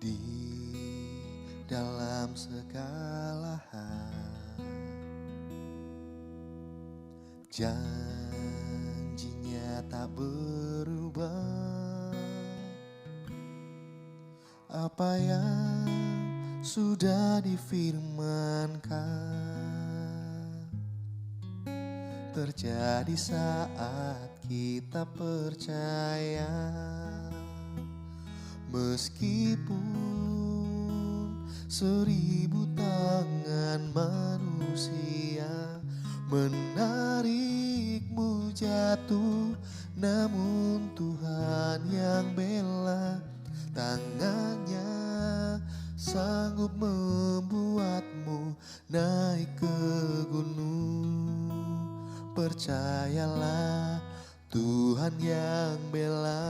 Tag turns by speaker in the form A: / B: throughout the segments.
A: Di dalam segala hal, janjinya tak berubah. Apa yang sudah difirmankan terjadi saat kita percaya. Meskipun 1000 tangan manusia menarikmu jatuh, namun Tuhan yang bela. Tangannya sanggup membuatmu naik ke gunung. Percayalah, Tuhan yang bela.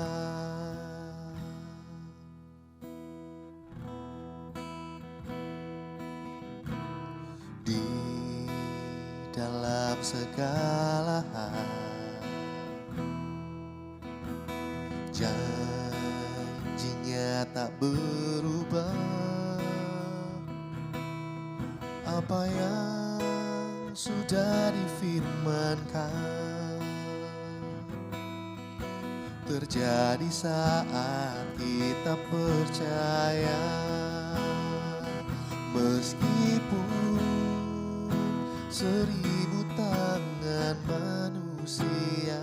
A: Di dalam segala hal, janjinya tak berubah. Apa yang sudah difirmankan terjadi saat kita percaya. Meskipun 1000 tangan manusia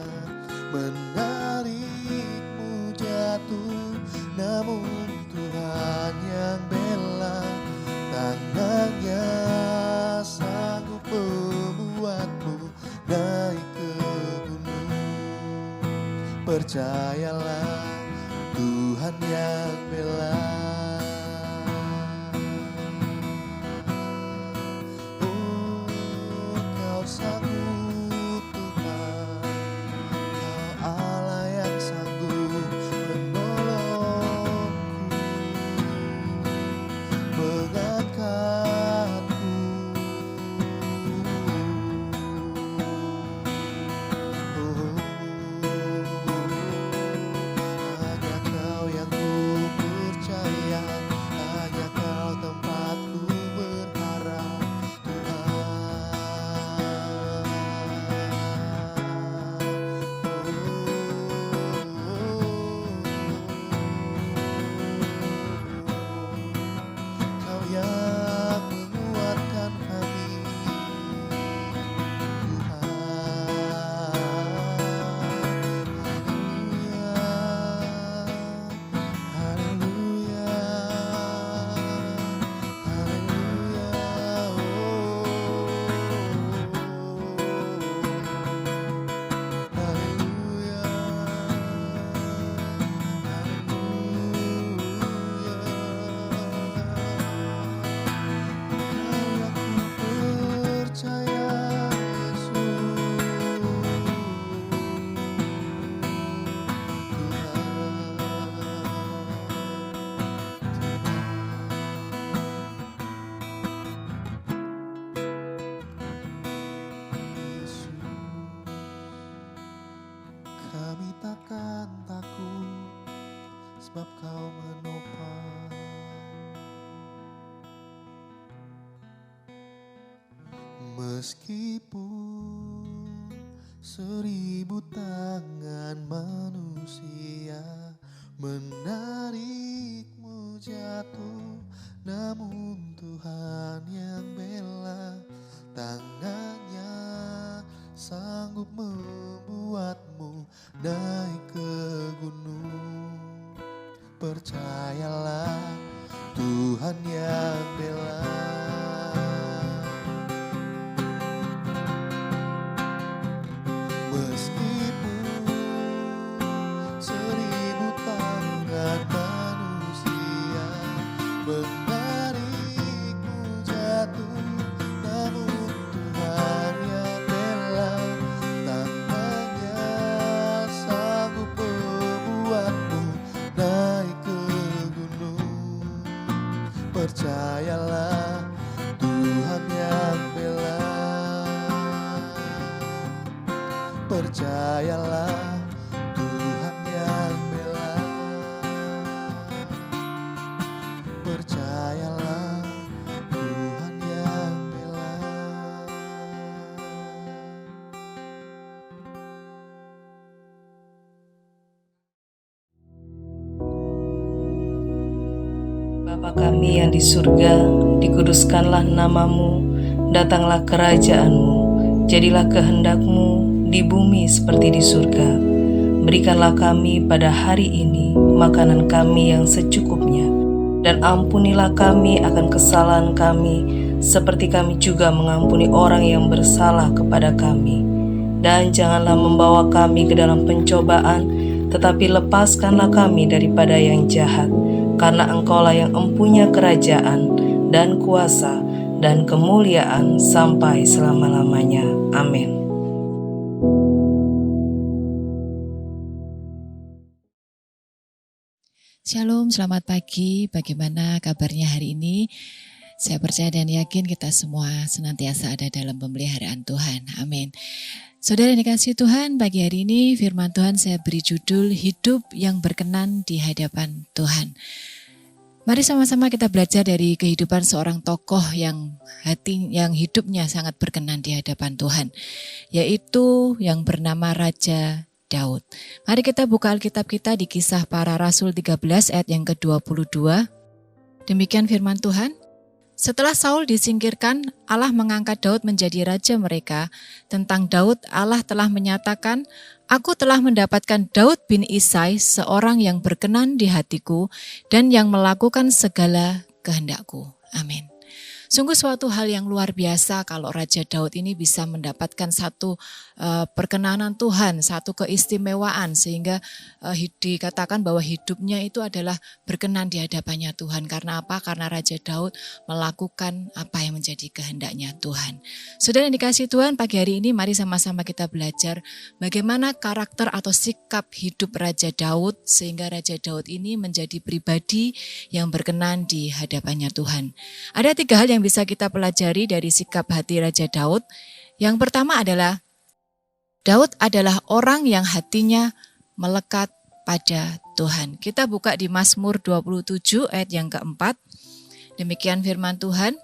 A: menarikmu jatuh, namun Tuhan yang bela. Tangannya sanggup membuatmu naik ke gunung. Percayalah, Tuhan yang bela. Sanggup Tuhan, Kau Allah yang sanggup menolongku, mengangkatku. Hanya Kau yang ku percaya, hanya Kau tempatku berharap. Kau yang menguatkan kami, Tuhan. Haleluya, haleluya, haleluya, percaya Yesus, kami takkan takut sebab Kau menopang. Meskipun 1000 tangan manusia menarikmu jatuh, namun Tuhan yang bela. Tangannya sanggup membuatmu naik ke gunung. Percayalah, Tuhan yang bela. Meskipun 1000 tangan manusia menarikmu jatuh, namun Tuhan yang bela. Tangannya sanggup membuatmu naik ke gunung. Percayalah,
B: Bapa kami yang di surga, dikuduskanlah namamu, datanglah kerajaan-Mu, jadilah kehendak-Mu di bumi seperti di surga. Berikanlah kami pada hari ini makanan kami yang secukupnya, dan ampunilah kami akan kesalahan kami, seperti kami juga mengampuni orang yang bersalah kepada kami. Dan janganlah membawa kami ke dalam pencobaan, tetapi lepaskanlah kami daripada yang jahat, karena Engkaulah yang empunya kerajaan dan kuasa dan kemuliaan sampai selama-lamanya. Amin.
C: Shalom, selamat pagi. Bagaimana kabarnya hari ini? Saya percaya dan yakin kita semua senantiasa ada dalam pemeliharaan Tuhan. Amin. Saudara yang dikasihi Tuhan, pagi hari ini firman Tuhan saya beri judul Hidup yang Berkenan di Hadapan Tuhan. Mari sama-sama kita belajar dari kehidupan seorang tokoh yang hidupnya sangat berkenan di hadapan Tuhan, yaitu yang bernama Raja Daud. Mari kita buka Alkitab kita di Kisah Para Rasul 13 ayat yang ke-22. Demikian firman Tuhan. Setelah Saul disingkirkan, Allah mengangkat Daud menjadi raja mereka. Tentang Daud, Allah telah menyatakan, Aku telah mendapatkan Daud bin Isai, seorang yang berkenan di hatiku dan yang melakukan segala kehendakku. Amin. Sungguh suatu hal yang luar biasa kalau Raja Daud ini bisa mendapatkan satu perkenanan Tuhan, satu keistimewaan sehingga dikatakan bahwa hidupnya itu adalah berkenan di hadapannya Tuhan. Karena apa? Karena Raja Daud melakukan apa yang menjadi kehendaknya Tuhan. Saudara yang dikasihi Tuhan, pagi hari ini mari sama-sama kita belajar bagaimana karakter atau sikap hidup Raja Daud sehingga Raja Daud ini menjadi pribadi yang berkenan di hadapannya Tuhan. Ada 3 hal yang bisa kita pelajari dari sikap hati Raja Daud. Yang pertama adalah Daud adalah orang yang hatinya melekat pada Tuhan. Kita buka di Mazmur 27 ayat yang keempat. Demikian firman Tuhan.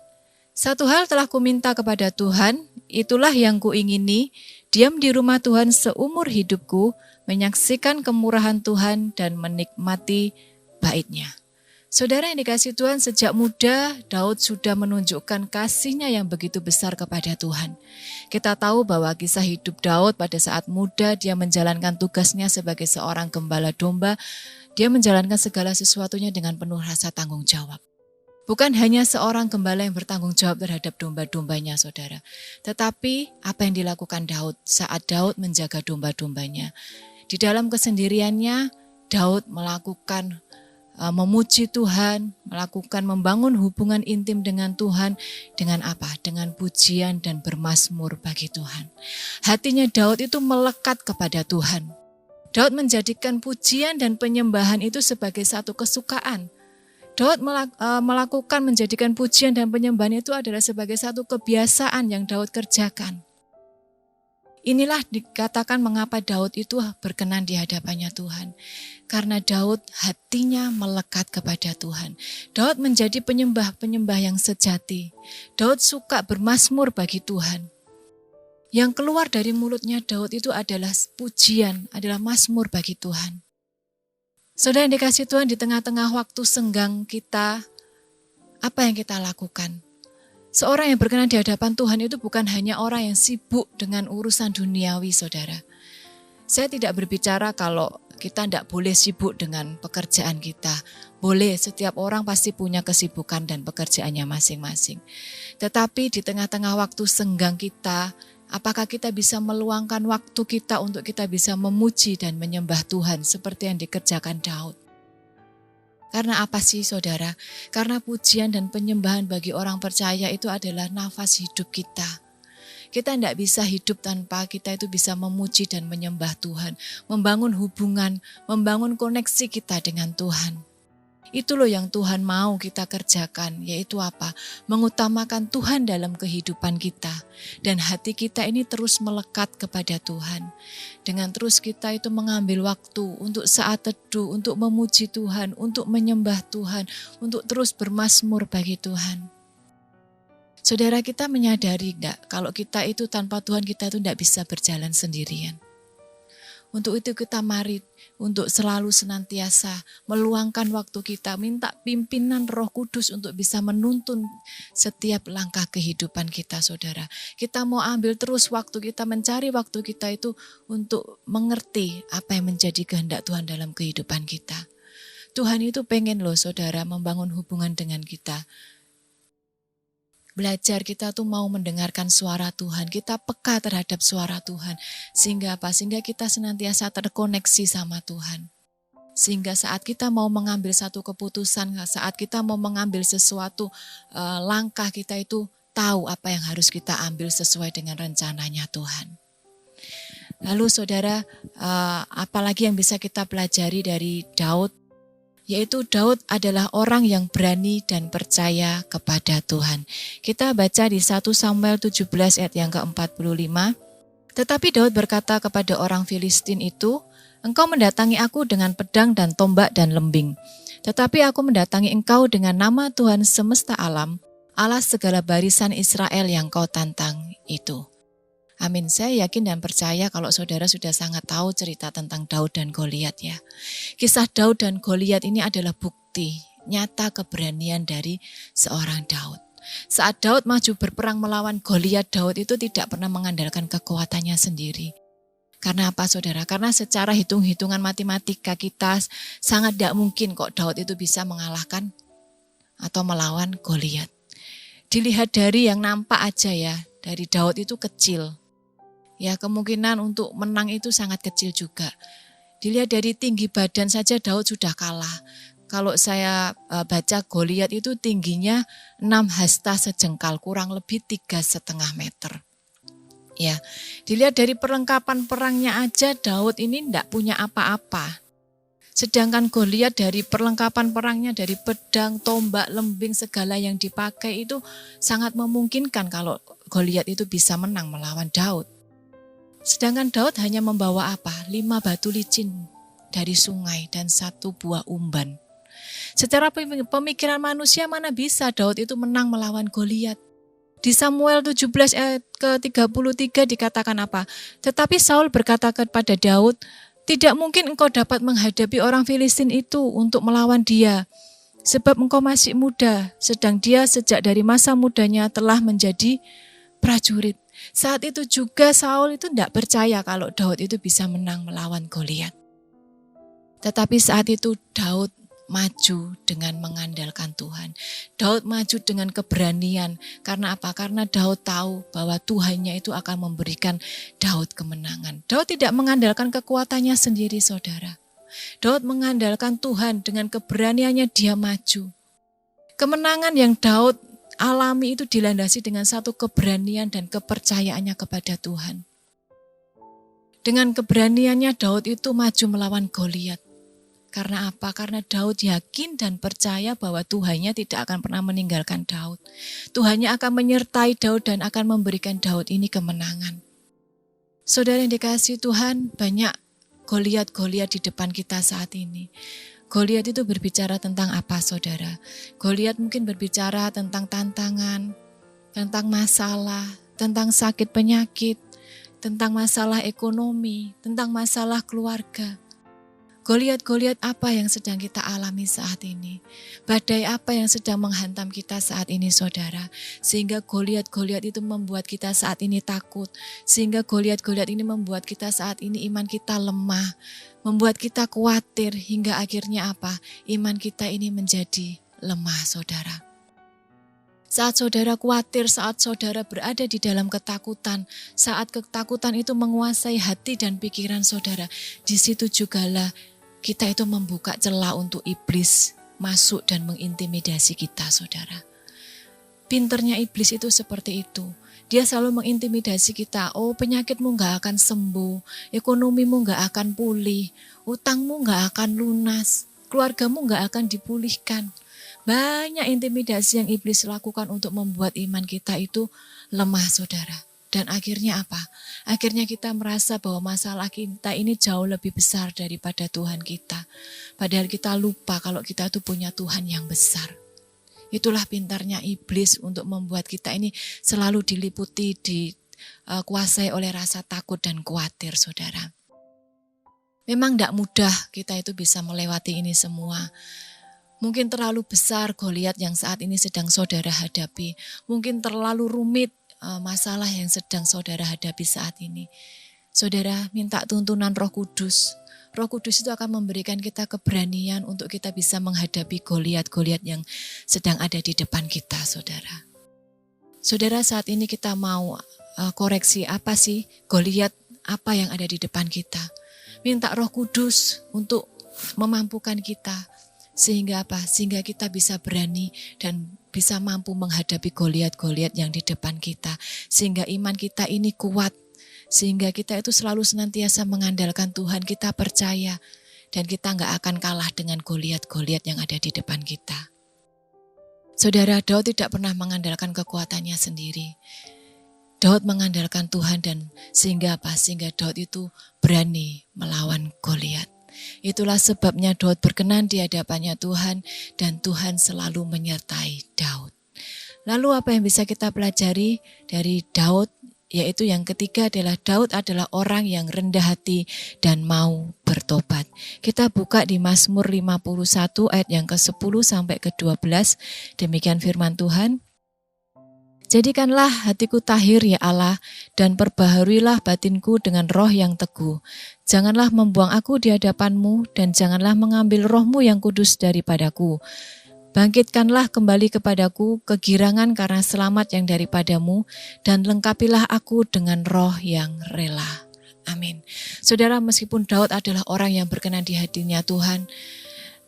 C: Satu hal telah kuminta kepada Tuhan, itulah yang kuingini, diam di rumah Tuhan seumur hidupku, menyaksikan kemurahan Tuhan dan menikmati bait-Nya. Saudara yang dikasihi Tuhan, sejak muda Daud sudah menunjukkan kasih-Nya yang begitu besar kepada Tuhan. Kita tahu bahwa kisah hidup Daud pada saat muda, dia menjalankan tugasnya sebagai seorang gembala domba. Dia menjalankan segala sesuatunya dengan penuh rasa tanggung jawab. Bukan hanya seorang gembala yang bertanggung jawab terhadap domba-dombanya, saudara. Tetapi apa yang dilakukan Daud saat Daud menjaga domba-dombanya. Di dalam kesendiriannya, Daud melakukan memuji Tuhan, membangun hubungan intim dengan Tuhan. Dengan apa? Dengan pujian dan bermazmur bagi Tuhan. Hatinya Daud itu melekat kepada Tuhan. Daud menjadikan pujian dan penyembahan itu sebagai satu kesukaan. Daud menjadikan pujian dan penyembahan itu adalah sebagai satu kebiasaan yang Daud kerjakan. Inilah dikatakan mengapa Daud itu berkenan di hadapannya Tuhan. Karena Daud hatinya melekat kepada Tuhan. Daud menjadi penyembah yang sejati. Daud suka bermazmur bagi Tuhan. Yang keluar dari mulutnya Daud itu adalah pujian, adalah mazmur bagi Tuhan. Saudara yang dikasihi Tuhan, di tengah-tengah waktu senggang kita, apa yang kita lakukan? Seorang yang berkenan di hadapan Tuhan itu bukan hanya orang yang sibuk dengan urusan duniawi, saudara. Saya tidak berbicara kalau kita tidak boleh sibuk dengan pekerjaan kita. Boleh, setiap orang pasti punya kesibukan dan pekerjaannya masing-masing. Tetapi di tengah-tengah waktu senggang kita, apakah kita bisa meluangkan waktu kita untuk kita bisa memuji dan menyembah Tuhan seperti yang dikerjakan Daud? Karena apa sih saudara? Karena pujian dan penyembahan bagi orang percaya itu adalah nafas hidup kita. Kita tidak bisa hidup tanpa kita itu bisa memuji dan menyembah Tuhan. Membangun hubungan, membangun koneksi kita dengan Tuhan. Itu loh yang Tuhan mau kita kerjakan, yaitu apa? Mengutamakan Tuhan dalam kehidupan kita. Dan hati kita ini terus melekat kepada Tuhan. Dengan terus kita itu mengambil waktu untuk saat teduh, untuk memuji Tuhan, untuk menyembah Tuhan, untuk terus bermazmur bagi Tuhan. Saudara, kita menyadari enggak, kalau kita itu tanpa Tuhan kita itu enggak bisa berjalan sendirian. Untuk itu kita mari untuk selalu senantiasa meluangkan waktu kita, minta pimpinan Roh Kudus untuk bisa menuntun setiap langkah kehidupan kita, saudara. Kita mau ambil terus waktu kita, mencari waktu kita itu untuk mengerti apa yang menjadi kehendak Tuhan dalam kehidupan kita. Tuhan itu pengen loh saudara membangun hubungan dengan kita. Belajar kita tuh mau mendengarkan suara Tuhan, kita peka terhadap suara Tuhan. Sehingga apa? Sehingga kita senantiasa terkoneksi sama Tuhan. Sehingga saat kita mau mengambil satu keputusan, saat kita mau mengambil sesuatu langkah, kita itu tahu apa yang harus kita ambil sesuai dengan rencananya Tuhan. Lalu saudara, apalagi yang bisa kita pelajari dari Daud? Yaitu Daud adalah orang yang berani dan percaya kepada Tuhan. Kita baca di 1 Samuel 17 ayat yang ke-45. Tetapi Daud berkata kepada orang Filistin itu, "Engkau mendatangi aku dengan pedang dan tombak dan lembing. Tetapi aku mendatangi engkau dengan nama Tuhan semesta alam, Allah segala barisan Israel yang kau tantang itu." Amin. Saya yakin dan percaya kalau saudara sudah sangat tahu cerita tentang Daud dan Goliat ya. Kisah Daud dan Goliat ini adalah bukti nyata keberanian dari seorang Daud. Saat Daud maju berperang melawan Goliat, Daud itu tidak pernah mengandalkan kekuatannya sendiri. Karena apa saudara? Karena secara hitung-hitungan matematika kita sangat tidak mungkin kok Daud itu bisa mengalahkan atau melawan Goliat. Dilihat dari yang nampak aja ya, dari Daud itu kecil. Ya, kemungkinan untuk menang itu sangat kecil juga. Dilihat dari tinggi badan saja Daud sudah kalah. Kalau saya baca Goliat itu tingginya 6 hasta sejengkal, kurang lebih 3,5 meter. Ya, dilihat dari perlengkapan perangnya aja Daud ini tidak punya apa-apa. Sedangkan Goliat dari perlengkapan perangnya, dari pedang, tombak, lembing, segala yang dipakai itu sangat memungkinkan kalau Goliat itu bisa menang melawan Daud. Sedangkan Daud hanya membawa apa? 5 batu licin dari sungai dan 1 buah umban. Secara pemikiran manusia mana bisa Daud itu menang melawan Goliat? Di Samuel 17 ayat ke-33 dikatakan apa? Tetapi Saul berkata kepada Daud, "Tidak mungkin engkau dapat menghadapi orang Filistin itu untuk melawan dia. Sebab engkau masih muda, sedang dia sejak dari masa mudanya telah menjadi prajurit." Saat itu juga Saul itu tidak percaya kalau Daud itu bisa menang melawan Goliat. Tetapi saat itu Daud maju dengan mengandalkan Tuhan. Daud maju dengan keberanian. Karena apa? Karena Daud tahu bahwa Tuhannya itu akan memberikan Daud kemenangan. Daud tidak mengandalkan kekuatannya sendiri, saudara. Daud mengandalkan Tuhan, dengan keberaniannya dia maju. Kemenangan yang Daud alami itu dilandasi dengan satu keberanian dan kepercayaannya kepada Tuhan. Dengan keberaniannya Daud itu maju melawan Goliat. Karena apa? Karena Daud yakin dan percaya bahwa Tuhannya tidak akan pernah meninggalkan Daud. Tuhannya akan menyertai Daud dan akan memberikan Daud ini kemenangan. Saudara yang dikasihi Tuhan, banyak Goliat-Goliat di depan kita saat ini. Goliat itu berbicara tentang apa saudara? Goliat mungkin berbicara tentang tantangan, tentang masalah, tentang sakit penyakit, tentang masalah ekonomi, tentang masalah keluarga. Goliat-Goliat apa yang sedang kita alami saat ini? Badai apa yang sedang menghantam kita saat ini saudara? Sehingga Goliat-Goliat itu membuat kita saat ini takut. Sehingga Goliat-Goliat ini membuat kita saat ini iman kita lemah. Membuat kita khawatir hingga akhirnya apa? Iman kita ini menjadi lemah saudara. Saat saudara khawatir, saat saudara berada di dalam ketakutan, saat ketakutan itu menguasai hati dan pikiran saudara, di situ jugalah kita itu membuka celah untuk iblis masuk dan mengintimidasi kita saudara. Pinternya iblis itu seperti itu. Dia selalu mengintimidasi kita. Oh, penyakitmu gak akan sembuh, ekonomimu gak akan pulih, utangmu gak akan lunas, keluargamu gak akan dipulihkan. Banyak intimidasi yang iblis lakukan untuk membuat iman kita itu lemah saudara. Dan akhirnya apa? Akhirnya kita merasa bahwa masalah kita ini jauh lebih besar daripada Tuhan kita. Padahal kita lupa kalau kita itu punya Tuhan yang besar. Itulah pintarnya iblis untuk membuat kita ini selalu diliputi, dikuasai oleh rasa takut dan khawatir, saudara. Memang tidak mudah kita itu bisa melewati ini semua. Mungkin terlalu besar Goliat yang saat ini sedang saudara hadapi. Mungkin terlalu rumit masalah yang sedang saudara hadapi saat ini. Saudara minta tuntunan Roh Kudus. Roh Kudus itu akan memberikan kita keberanian untuk kita bisa menghadapi Goliat-Goliat yang sedang ada di depan kita, saudara. Saudara, saat ini kita mau koreksi apa sih Goliat apa yang ada di depan kita. Minta Roh Kudus untuk memampukan kita. Sehingga apa? Sehingga kita bisa berani dan bisa mampu menghadapi Goliat-Goliat yang di depan kita. Sehingga iman kita ini kuat. Sehingga kita itu selalu senantiasa mengandalkan Tuhan. Kita percaya dan kita nggak akan kalah dengan Goliat-Goliat yang ada di depan kita. Saudara, Daud tidak pernah mengandalkan kekuatannya sendiri. Daud mengandalkan Tuhan dan sehingga apa? Sehingga Daud itu berani melawan Goliat. Itulah sebabnya Daud berkenan di hadapannya Tuhan dan Tuhan selalu menyertai Daud. Lalu apa yang bisa kita pelajari dari Daud? Yaitu yang ketiga adalah Daud adalah orang yang rendah hati dan mau bertobat. Kita buka di Mazmur 51 ayat yang ke-10 sampai ke-12. Demikian firman Tuhan. Jadikanlah hatiku tahir ya Allah, dan perbaharuilah batinku dengan roh yang teguh. Janganlah membuang aku di hadapanmu, dan janganlah mengambil rohmu yang kudus daripadaku. Bangkitkanlah kembali kepadaku kegirangan karena selamat yang daripadamu, dan lengkapilah aku dengan roh yang rela. Amin. Saudara, meskipun Daud adalah orang yang berkenan di hatinya Tuhan,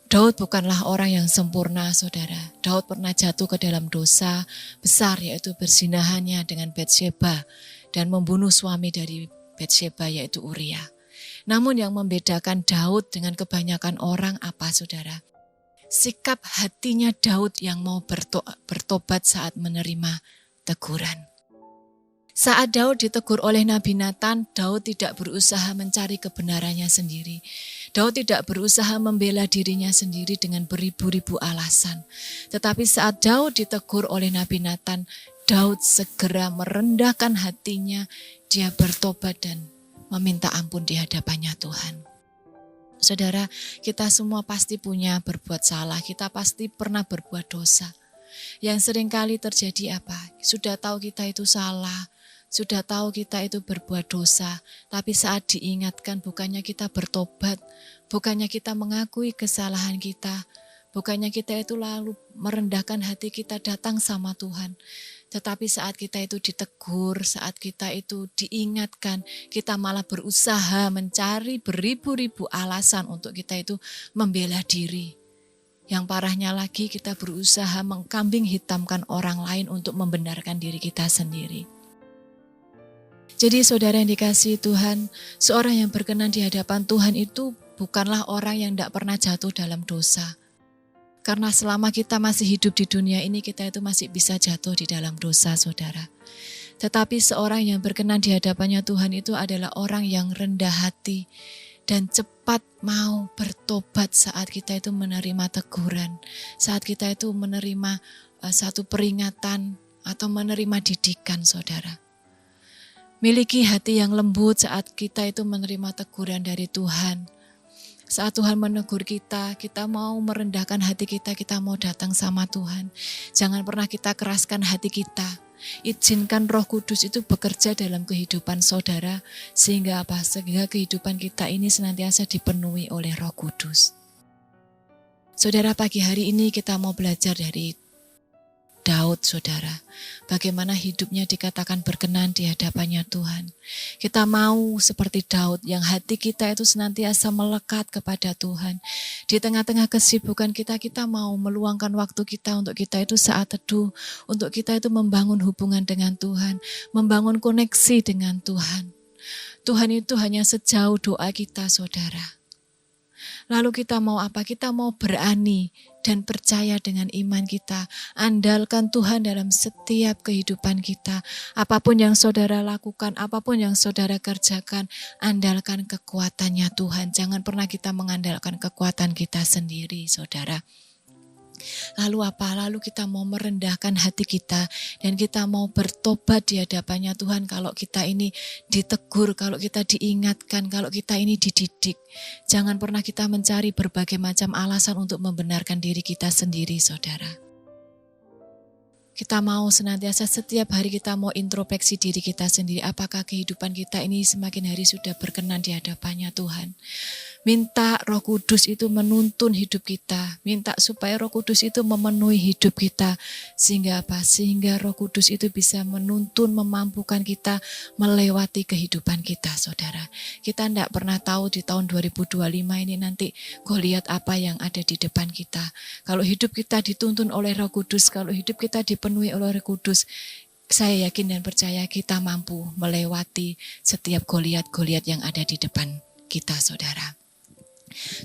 C: Daud bukanlah orang yang sempurna, saudara. Daud pernah jatuh ke dalam dosa besar, yaitu berzinahannya dengan Batsyeba dan membunuh suami dari Batsyeba, yaitu Uria. Namun yang membedakan Daud dengan kebanyakan orang apa, saudara? Sikap hatinya Daud yang mau bertobat saat menerima teguran. Saat Daud ditegur oleh Nabi Nathan, Daud tidak berusaha mencari kebenarannya sendiri. Daud tidak berusaha membela dirinya sendiri dengan beribu-ribu alasan. Tetapi saat Daud ditegur oleh Nabi Nathan, Daud segera merendahkan hatinya, dia bertobat dan meminta ampun di hadapannya Tuhan. Saudara, kita semua pasti punya berbuat salah, kita pasti pernah berbuat dosa. Yang seringkali terjadi apa? Sudah tahu kita itu salah, sudah tahu kita itu berbuat dosa, tapi saat diingatkan bukannya kita bertobat, bukannya kita mengakui kesalahan kita, bukannya kita itu lalu merendahkan hati kita datang sama Tuhan. Tetapi saat kita itu ditegur, saat kita itu diingatkan, kita malah berusaha mencari beribu-ribu alasan untuk kita itu membela diri. Yang parahnya lagi kita berusaha mengkambing hitamkan orang lain untuk membenarkan diri kita sendiri. Jadi saudara yang dikasihi Tuhan, seorang yang berkenan di hadapan Tuhan itu bukanlah orang yang tidak pernah jatuh dalam dosa. Karena selama kita masih hidup di dunia ini, kita itu masih bisa jatuh di dalam dosa, saudara. Tetapi seorang yang berkenan di hadapannya Tuhan itu adalah orang yang rendah hati dan cepat mau bertobat saat kita itu menerima teguran, saat kita itu menerima satu peringatan atau menerima didikan, saudara. Miliki hati yang lembut saat kita itu menerima teguran dari Tuhan. Saat Tuhan menegur kita, kita mau merendahkan hati kita mau datang sama Tuhan. Jangan pernah kita keraskan hati kita. Izinkan Roh Kudus itu bekerja dalam kehidupan saudara, sehingga apa? Sehingga kehidupan kita ini senantiasa dipenuhi oleh Roh Kudus. Saudara, pagi hari ini kita mau belajar dari Daud, saudara. Bagaimana hidupnya dikatakan berkenan di hadapannya Tuhan. Kita mau seperti Daud yang hati kita itu senantiasa melekat kepada Tuhan. Di tengah-tengah kesibukan kita mau meluangkan waktu kita untuk kita itu saat teduh. Untuk kita itu membangun hubungan dengan Tuhan. Membangun koneksi dengan Tuhan. Tuhan itu hanya sejauh doa kita, saudara. Lalu kita mau apa? Kita mau berani dan percaya dengan iman kita. Andalkan Tuhan dalam setiap kehidupan kita. Apapun yang saudara lakukan, apapun yang saudara kerjakan, andalkan kekuatannya Tuhan. Jangan pernah kita mengandalkan kekuatan kita sendiri, saudara. Lalu apa? Lalu kita mau merendahkan hati kita dan kita mau bertobat di hadapannya Tuhan kalau kita ini ditegur, kalau kita diingatkan, kalau kita ini dididik. Jangan pernah kita mencari berbagai macam alasan untuk membenarkan diri kita sendiri, saudara. Kita mau senantiasa setiap hari kita mau introspeksi diri kita sendiri. Apakah kehidupan kita ini semakin hari sudah berkenan di hadapannya Tuhan? Minta Roh Kudus itu menuntun hidup kita. Minta supaya Roh Kudus itu memenuhi hidup kita. Sehingga apa? Sehingga Roh Kudus itu bisa menuntun, memampukan kita melewati kehidupan kita, saudara. Kita tidak pernah tahu di tahun 2025 ini nanti Goliat apa yang ada di depan kita. Kalau hidup kita dituntun oleh Roh Kudus, kalau hidup kita dipenuhi oleh Roh Kudus, saya yakin dan percaya kita mampu melewati setiap Goliat-Goliat yang ada di depan kita, saudara.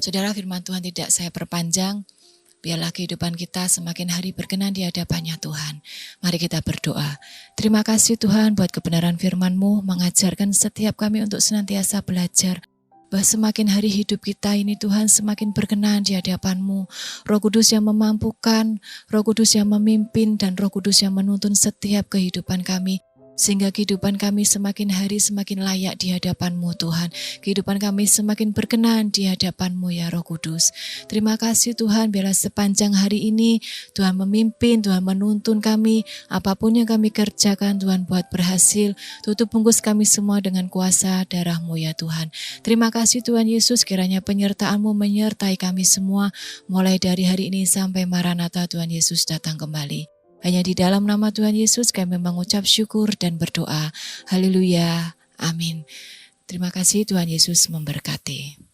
C: Saudara, firman Tuhan tidak saya perpanjang. Biarlah kehidupan kita semakin hari berkenan di hadapannya Tuhan. Mari kita berdoa. Terima kasih Tuhan buat kebenaran firman-Mu, mengajarkan setiap kami untuk senantiasa belajar. Bahwa semakin hari hidup kita ini Tuhan semakin berkenan di hadapan-Mu. Roh Kudus yang memampukan, Roh Kudus yang memimpin, dan Roh Kudus yang menuntun setiap kehidupan kami. Sehingga kehidupan kami semakin hari semakin layak di hadapan-Mu Tuhan. Kehidupan kami semakin berkenan di hadapan-Mu ya Roh Kudus. Terima kasih Tuhan, biarlah sepanjang hari ini Tuhan memimpin, Tuhan menuntun kami. Apapun yang kami kerjakan Tuhan buat berhasil. Tutup bungkus kami semua dengan kuasa darah-Mu ya Tuhan. Terima kasih Tuhan Yesus, kiranya penyertaan-Mu menyertai kami semua. Mulai dari hari ini sampai Maranatha Tuhan Yesus datang kembali. Hanya di dalam nama Tuhan Yesus kami mengucap syukur dan berdoa. Haleluya. Amin. Terima kasih, Tuhan Yesus memberkati.